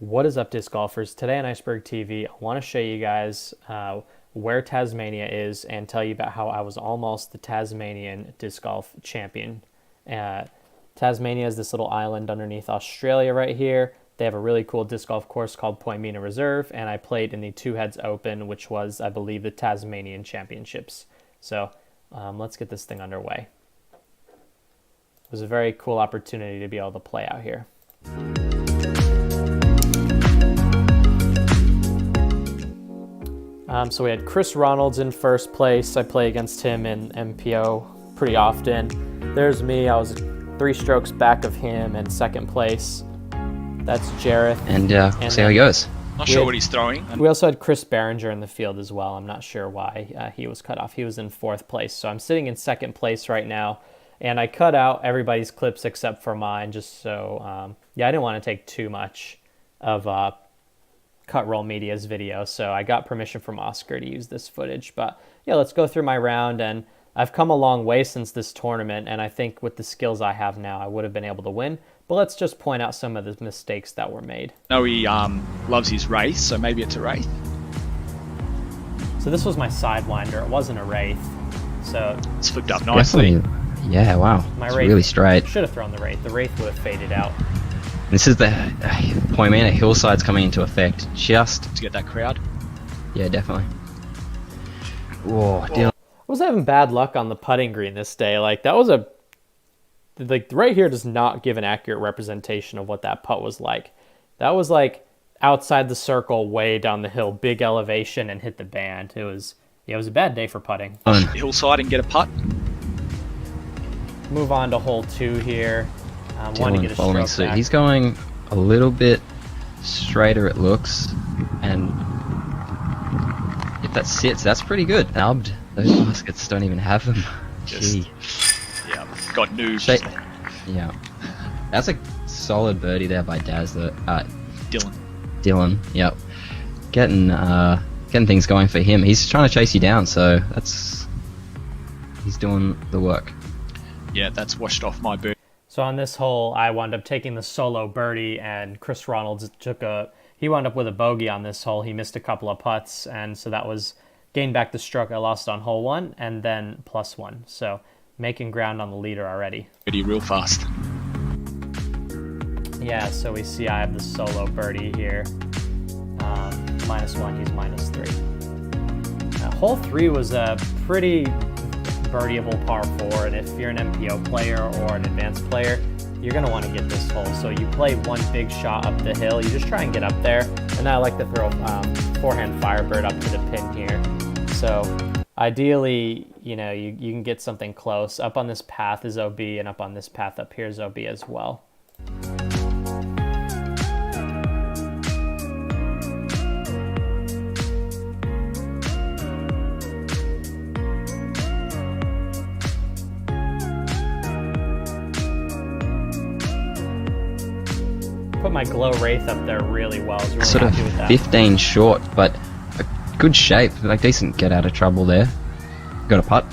What is up, disc golfers? Today on Iceberg TV, I want to show you guys where Tasmania is and tell you about how I was almost the Tasmanian disc golf champion. Tasmania is this little island underneath Australia right here. They have a really cool disc golf course called Poimena Reserve, and I played in the Two Heads Open, which was, I believe, the Tasmanian Championships. So let's get this thing underway. It was a very cool opportunity to be able to play out here. So we had Chris Ronalds in first place. I play against him in MPO pretty often. There's me. I was 3 strokes back of him in second place. That's Jareth. And see how he goes. Not sure what he's throwing. We also had Chris Barringer in the field as well. I'm not sure why he was cut off. He was in 4th place. So I'm sitting in 2nd place right now. And I cut out everybody's clips except for mine just so, I didn't want to take too much of Cut Roll Media's video, so I got permission from Oscar to use this footage. But yeah, let's go through my round, and I've come a long way since this tournament, and I think with the skills I have now, I would have been able to win. But let's just point out some of the mistakes that were made. No, he loves his wraith, so maybe it's a wraith. So this was my sidewinder. It wasn't a wraith, so It's flipped up nicely. Definitely, yeah, wow. my It's wraith really straight. should have thrown the wraith. The wraith would have faded out. This is the Poimena hillsides coming into effect. Just, To get that crowd. yeah, definitely. Whoa, Dylan. I was having bad luck on the putting green this day. Like, that was right here does not give an accurate representation of what that putt was like. That was like outside the circle, way down the hill, big elevation, and hit the band. It was a bad day for putting. Hillside and get a putt. Move on to hole 2 here. Want to Dylan get a following stroke suit. back. He's going a little bit straighter, it looks, and if that sits, that's pretty good. Nubbed. Those baskets don't even have them. Just- Gee. Yeah, got noobs. Shake. Yeah, that's a solid birdie there by Daz. Dylan. Yep, getting things going for him. He's trying to chase you down, so he's doing the work. Yeah, that's washed off my boot. So on this hole, I wound up taking the solo birdie, and Chris Ronalds he wound up with a bogey on this hole. He missed a couple of putts, and so that was gained back the stroke I lost on hole 1, and then +1. So making ground on the leader already. Birdie real fast. Yeah, so we see I have the solo birdie here. -1, he's -3. Hole 3 was a pretty birdieable par 4, and if you're an MPO player or an advanced player, you're going to want to get this hole. So you play one big shot up the hill, you just try and get up there, and I like to throw forehand firebird up to the pin here. So ideally, you can get something close. Up on this path is OB, and up on this path up here is OB as well. Put my glow wraith up there really well. I was really Sort of happy with that. 15 short, but a good shape, like decent get out of trouble there. Got a putt.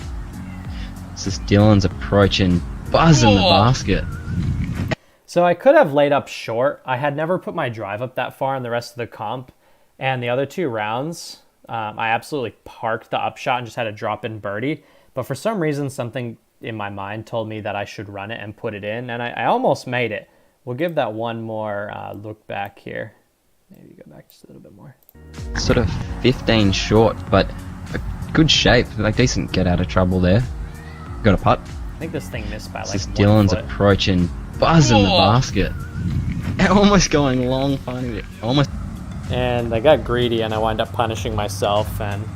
This is Dylan's approaching, buzzing the basket. So I could have laid up short. I had never put my drive up that far in the rest of the comp, and the other 2 rounds, I absolutely parked the upshot and just had a drop-in birdie. But for some reason, something in my mind told me that I should run it and put it in, and I almost made it. We'll give that one more look back here. Maybe go back just a little bit more. Sort of 15 short, but a good shape, like decent get out of trouble there. Got a putt. I think this thing missed by like This is 1 Dylan's foot. approaching, buzzing the basket. Almost going long, finding it. Almost. And I got greedy, and I wound up punishing myself and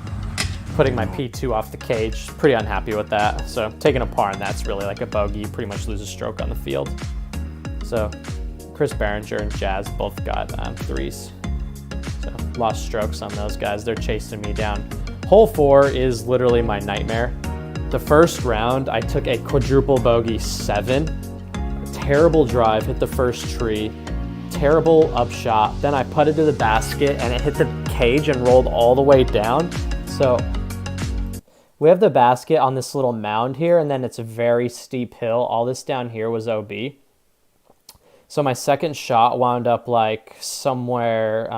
putting my P2 off the cage. Pretty unhappy with that. So taking a par, and that's really like a bogey. You pretty much lose a stroke on the field. So Chris Barringer and Jazz both got 3s. So lost strokes on those guys. They're chasing me down. Hole 4 is literally my nightmare. The first round, I took a quadruple bogey 7. A terrible drive, hit the first tree. Terrible upshot. Then I putted to the basket, and it hit the cage and rolled all the way down. So we have the basket on this little mound here, and then it's a very steep hill. All this down here was OB. So my second shot wound up like somewhere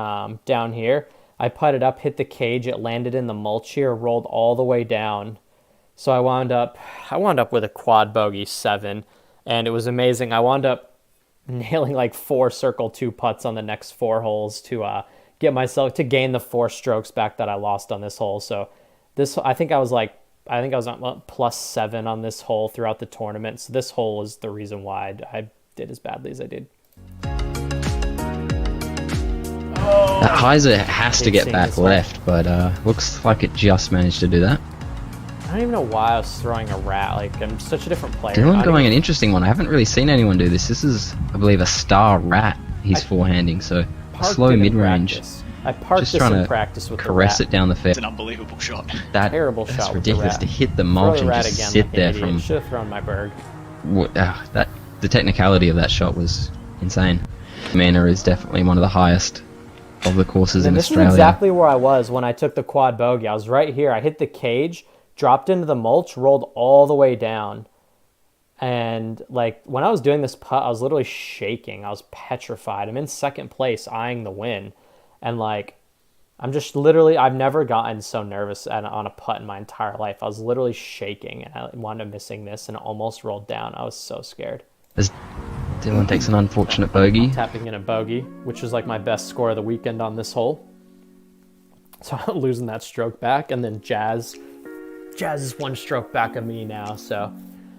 down here. I putted up, hit the cage, it landed in the mulch here, rolled all the way down. So I wound up with a quad bogey 7, and it was amazing. I wound up nailing like 4 circle 2 putts on the next 4 holes to get myself to gain the 4 strokes back that I lost on this hole. So this, I think I was on +7 on this hole throughout the tournament. So this hole is the reason why I did as badly as I did. That hyzer has to get back left, but looks like it just managed to do that. I don't even know why I was throwing a rat. Like, I'm such a different player. Dylan going an interesting one. I haven't really seen anyone do this. This is, I believe, a star rat he's forehanding, so a slow mid-range. I parked Just this trying in to practice with caress the it down the fair. It's an unbelievable shot. Terrible That's shot with the ridiculous rat. to hit the mulch and just sit there from... Should have thrown my berg. The technicality of that shot was insane. Poimena is definitely one of the highest of the courses in Australia. This is exactly where I was when I took the quad bogey. I was right here. I hit the cage, dropped into the mulch, rolled all the way down. And like when I was doing this putt, I was literally shaking. I was petrified. I'm in second place eyeing the win. And like, I'm just literally, I've never gotten so nervous on a putt in my entire life. I was literally shaking and I wound up missing this and almost rolled down. I was so scared. As Dylan takes an unfortunate bogey. Tapping in a bogey, which was like my best score of the weekend on this hole. So I'm losing that stroke back. And then Jazz is 1 stroke back of me now. So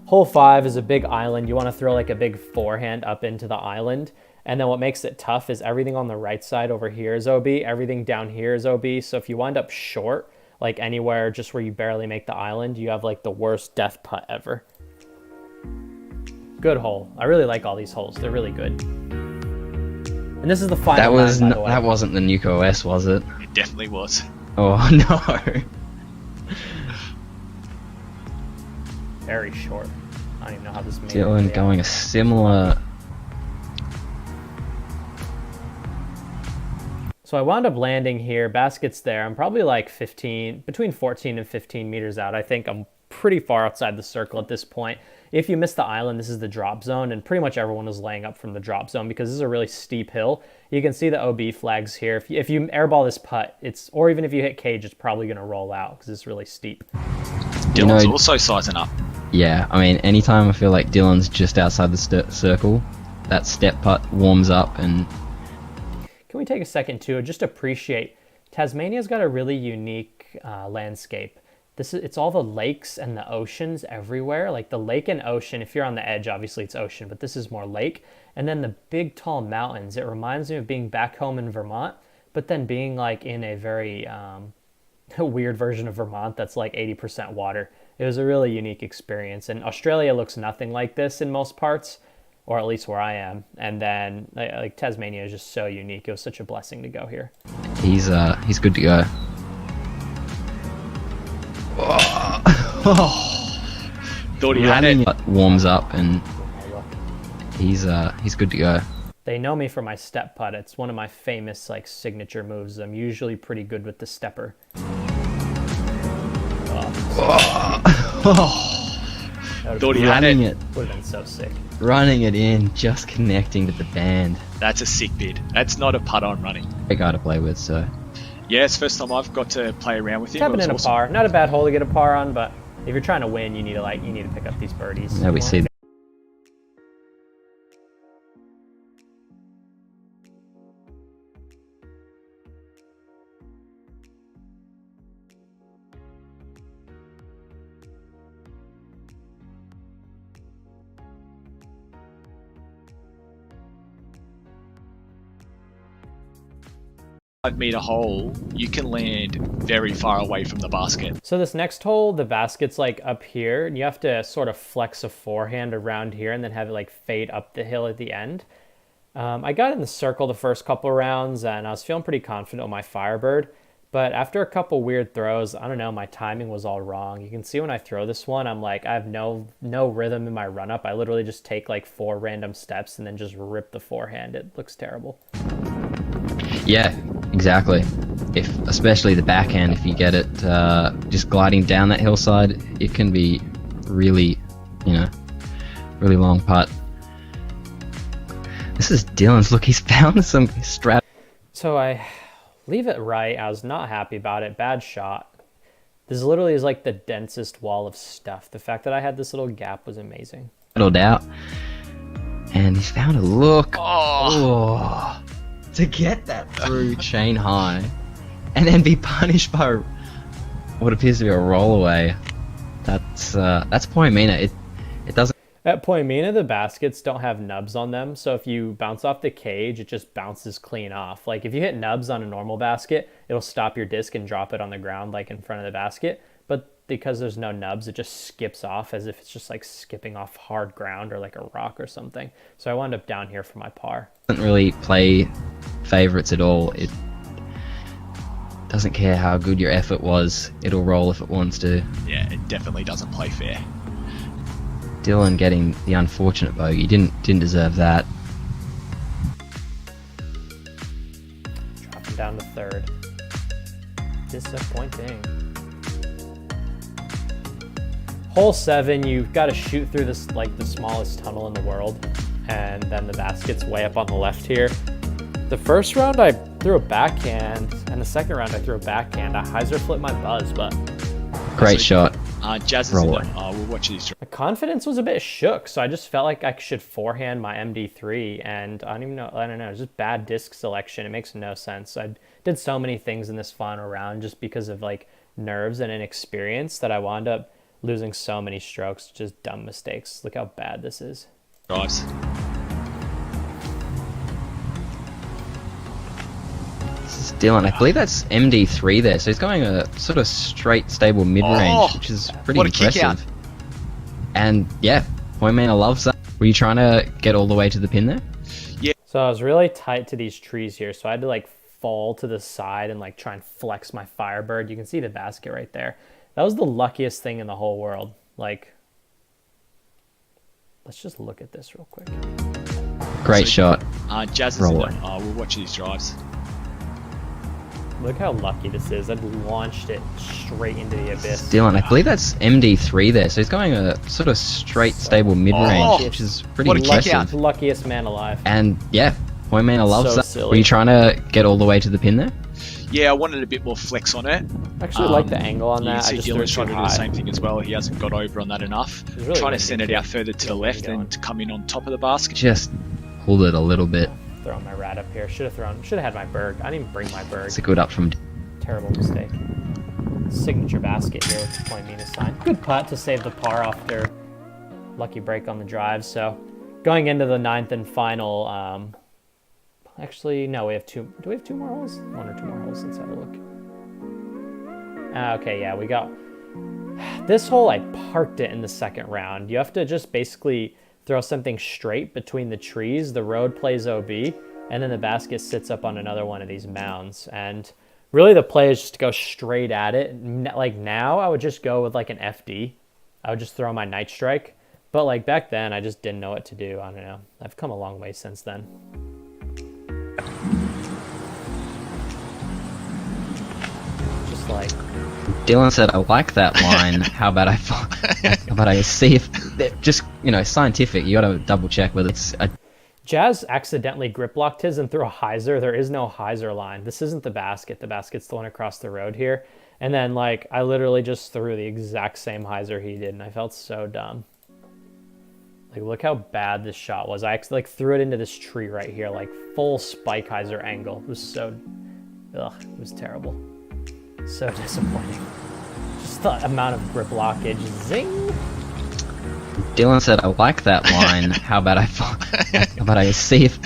hole 5 is a big island. You want to throw like a big forehand up into the island. And then what makes it tough is everything on the right side over here is OB. Everything down here is OB. So if you wind up short, like anywhere just where you barely make the island, you have like the worst death putt ever. Good hole. I really like all these holes. They're really good. And this is the final. That wasn't the Nuke OS, was it? It definitely was. Oh no. Very short. I don't even know how this made Dylan it. going a similar. So I wound up landing here. Basket's there. I'm probably like between 14 and 15 meters out. I think I'm pretty far outside the circle at this point. If you miss the island, this is the drop zone, and pretty much everyone is laying up from the drop zone because this is a really steep hill. You can see the OB flags here. If you airball this putt, or even if you hit cage, it's probably going to roll out because it's really steep. Dylan's also sizing up. Yeah, I mean, anytime I feel like Dylan's just outside the circle, that step putt warms up. And can we take a second to just appreciate Tasmania's got a really unique landscape. It's all the lakes and the oceans everywhere. Like the lake and ocean, if you're on the edge, obviously it's ocean, but this is more lake. And then the big tall mountains. It reminds me of being back home in Vermont, but then being like in a very weird version of Vermont that's like 80% water. It was a really unique experience. And Australia looks nothing like this in most parts, or at least where I am. And then like Tasmania is just so unique. It was such a blessing to go here. He's good to go. Thought he had it. Warms up and he's good to go. They know me for my step putt. It's one of my famous like signature moves. I'm usually pretty good with the stepper. Thought he had it. Would have been so sick. Running it in, just connecting to the band. That's a sick bid. That's not a putt on running. Great guy to play with, so. Yeah, it's the first time I've got to play around with him. Tapping in awesome. a par. Not a bad hole to get a par on, but if you're trying to win, you need to pick up these birdies. Yeah, we see that. Meter hole, you can land very far away from the basket. So this next hole, the basket's like up here, and you have to sort of flex a forehand around here and then have it like fade up the hill at the end. I got in the circle the first couple rounds, and I was feeling pretty confident on my Firebird. But after a couple weird throws, I don't know, my timing was all wrong. You can see when I throw this one, I'm like, I have no rhythm in my run-up. I literally just take like 4 random steps and then just rip the forehand. It looks terrible. Yeah, exactly. Especially the backhand, if you get it just gliding down that hillside, it can be really, really long putt. This is Dylan's. Look, he's found some strat. So I leave it right. I was not happy about it. Bad shot. This literally is like the densest wall of stuff. The fact that I had this little gap was amazing. Out. And he's found a look. Oh. To get that through chain high. And then be punished by what appears to be a rollaway. That's Poimena. It doesn't. At Poimena, the baskets don't have nubs on them, so if you bounce off the cage, it just bounces clean off. Like if you hit nubs on a normal basket, it'll stop your disc and drop it on the ground like in front of the basket. But because there's no nubs, it just skips off as if it's just like skipping off hard ground or like a rock or something. So I wound up down here for my par. Doesn't really play favorites at all. It doesn't care how good your effort was. It'll roll if it wants to. Yeah, it definitely doesn't play fair. Dylan getting the unfortunate bogey. Didn't deserve that. Dropping down to third. Disappointing. Hole 7, you've got to shoot through this like the smallest tunnel in the world, and then the basket's way up on the left here. The first round I threw a backhand, and the second round I threw a backhand. I hyzer flipped my buzz, but Great shot. Jazz is Roll in it. we'll watch these. my confidence was a bit shook, so I just felt like I should forehand my MD3, and I don't know, it's just bad disc selection. It makes no sense. I did so many things in this final round just because of like nerves and inexperience that I wound up losing so many strokes, just dumb mistakes. Look how bad this is. Drives. This is Dylan. I believe that's MD3 there. So he's going a sort of straight, stable mid-range, which is pretty what a kick out. impressive. And yeah, Poimena loves that. Were you trying to get all the way to the pin there? So I was really tight to these trees here, so I had to like fall to the side and like try and flex my Firebird. You can see the basket right there. That was the luckiest thing in the whole world. Like, let's just look at this real quick. Great shot. Jazz is Roll in it. we'll watch these drives. Look how lucky this is. I launched it straight into the abyss. Dylan, I believe that's MD3 there. So he's going a sort of straight, stable mid-range, which is pretty what a kick impressive. out. Luckiest man alive. And yeah, Poimena loves So that. silly. Were you trying to get all the way to the pin there? Yeah, I wanted a bit more flex on it. I actually like the angle on You that. can I see just threw it Dylan's too trying to do high. the same thing as well. He hasn't got over on that enough. He's really Trying to windy send it too. out further to the left going. and to come in on top of the basket. Just pulled it a little bit. Throwing my rat up here. Should have had my Berg. I didn't even bring my Berg. It's a good up from. Terrible mistake. Signature basket here with the Poimena sign. Good putt to save the par after lucky break on the drive. So going into the 9th and final, actually, no, we have two. Do we have 2 more holes? 1 or 2 more holes. Let's have a look. Okay, yeah, we got this hole. I parked it in the second round. You have to just basically throw something straight between the trees. The road plays OB, and then the basket sits up on another one of these mounds. And really the play is just to go straight at it. Like now I would just go with like an FD. I would just throw my night strike. But like back then I just didn't know what to do. I don't know. I've come a long way since then. Just like Dylan said, "I like that line. How about I see if just scientific? You got to double check whether it's a." Jazz accidentally grip locked his and threw a hyzer. There is no hyzer line. This isn't the basket. The basket's the one across the road here. And then like I literally just threw the exact same hyzer he did, and I felt so dumb. Like look how bad this shot was. I actually like threw it into this tree right here, like full spike hyzer angle. It was so, it was terrible. So disappointing. Just the amount of grip blockage. Zing. Dylan said, "I like that line. How about I see if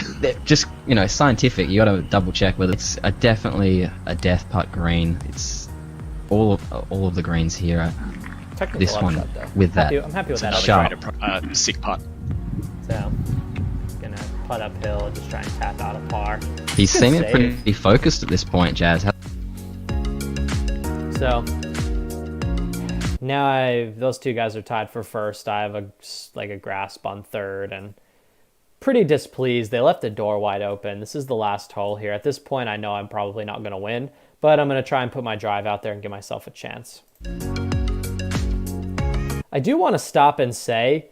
just scientific? You got to double check whether it's definitely a death putt green. It's all of the greens here. Technical This one upshot, though. with that I'm happy with that. shot. Sick putt. So gonna putt uphill and just try and tap out a par. He's Good seeming save. pretty focused at this point, Jazz. So now those 2 guys are tied for first. I have a grasp on third and pretty displeased. They left the door wide open. This is the last hole here. At this point, I know I'm probably not going to win, but I'm going to try and put my drive out there and give myself a chance. I do want to stop and say,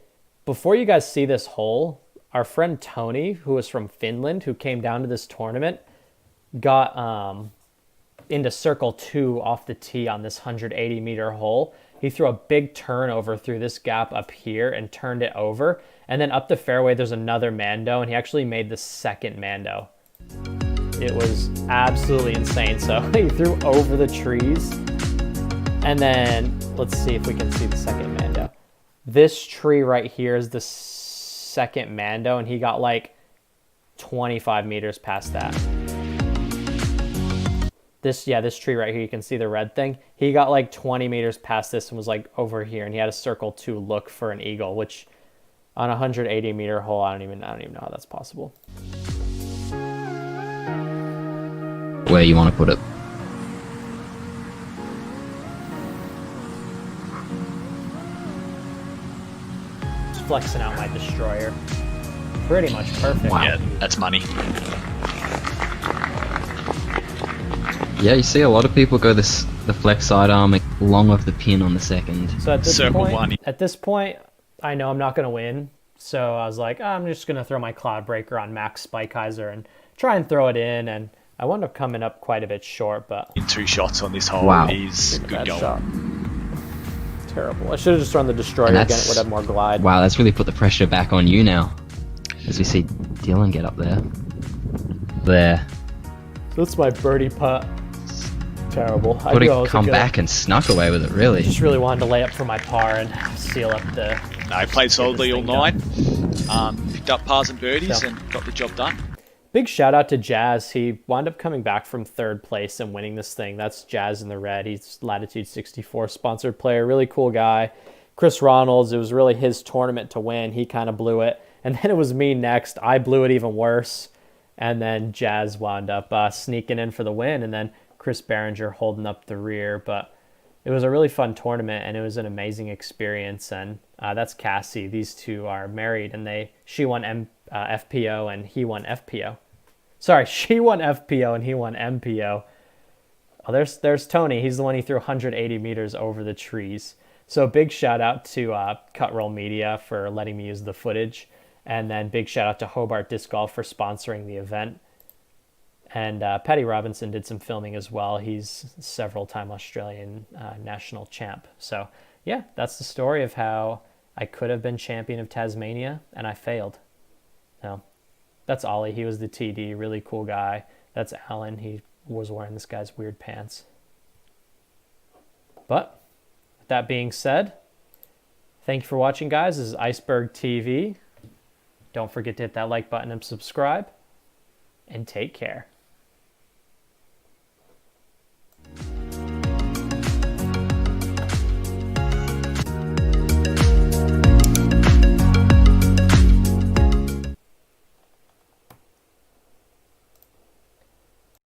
before you guys see this hole, our friend Tony, who was from Finland, who came down to this tournament, got into circle 2 off the tee on this 180-meter hole. He threw a big turnover through this gap up here and turned it over. And then up the fairway, there's another Mando, and he actually made the second Mando. It was absolutely insane. So he threw over the trees. And then let's see if we can see the second Mando. This tree right here is the second Mando, and he got like 25 meters past that. This tree right here, you can see the red thing. He got like 20 meters past this and was like over here, and he had a circle 2 look for an eagle, which on a 180-meter hole, I don't even know how that's possible. Where you want to put it? Just flexing out my destroyer. Pretty much perfect. Wow. Yeah, that's money. Yeah, you see a lot of people go the flex sidearm long of the pin on the second. So at this Circle point, one. I know I'm not going to win. So I was like, I'm just going to throw my Cloud Breaker on Max Spikeheiser and try and throw it in. And I wound up coming up quite a bit short, but... In 2 shots on this hole, Wow. he's good bad going. shot. Terrible. I should have just run the destroyer again. It would have more glide. Wow, that's really put the pressure back on you now. As we see Dylan get up there. There. So that's my birdie putt. Terrible. Could have come back and snuck away with it, really. Just really wanted to lay up for my par and seal up the... No, he played solidly all night. done. Picked up pars and birdies Yeah. and got the job done. Big shout out to Jazz. He wound up coming back from 3rd place and winning this thing. That's Jazz in the red. He's Latitude 64 sponsored player. Really cool guy. Chris Ronalds, it was really his tournament to win. He kind of blew it. And then it was me next. I blew it even worse. And then Jazz wound up sneaking in for the win. And then Chris Behringer holding up the rear. But it was a really fun tournament, and it was an amazing experience. And that's Cassie. These two are married, and she won FPO and he won FPO. Sorry, she won FPO and he won MPO. Oh, there's Tony. He's the one who threw 180 meters over the trees. So big shout out to Cutroll Media for letting me use the footage. And then big shout out to Hobart Disc Golf for sponsoring the event. And Paddy Robinson did some filming as well. He's several-time Australian national champ. So yeah, that's the story of how I could have been champion of Tasmania and I failed. No, that's Ollie. He was the TD, really cool guy. That's Alan. He was wearing this guy's weird pants. But with that being said, thank you for watching, guys. This is Iceberg TV. Don't forget to hit that like button and subscribe. And take care.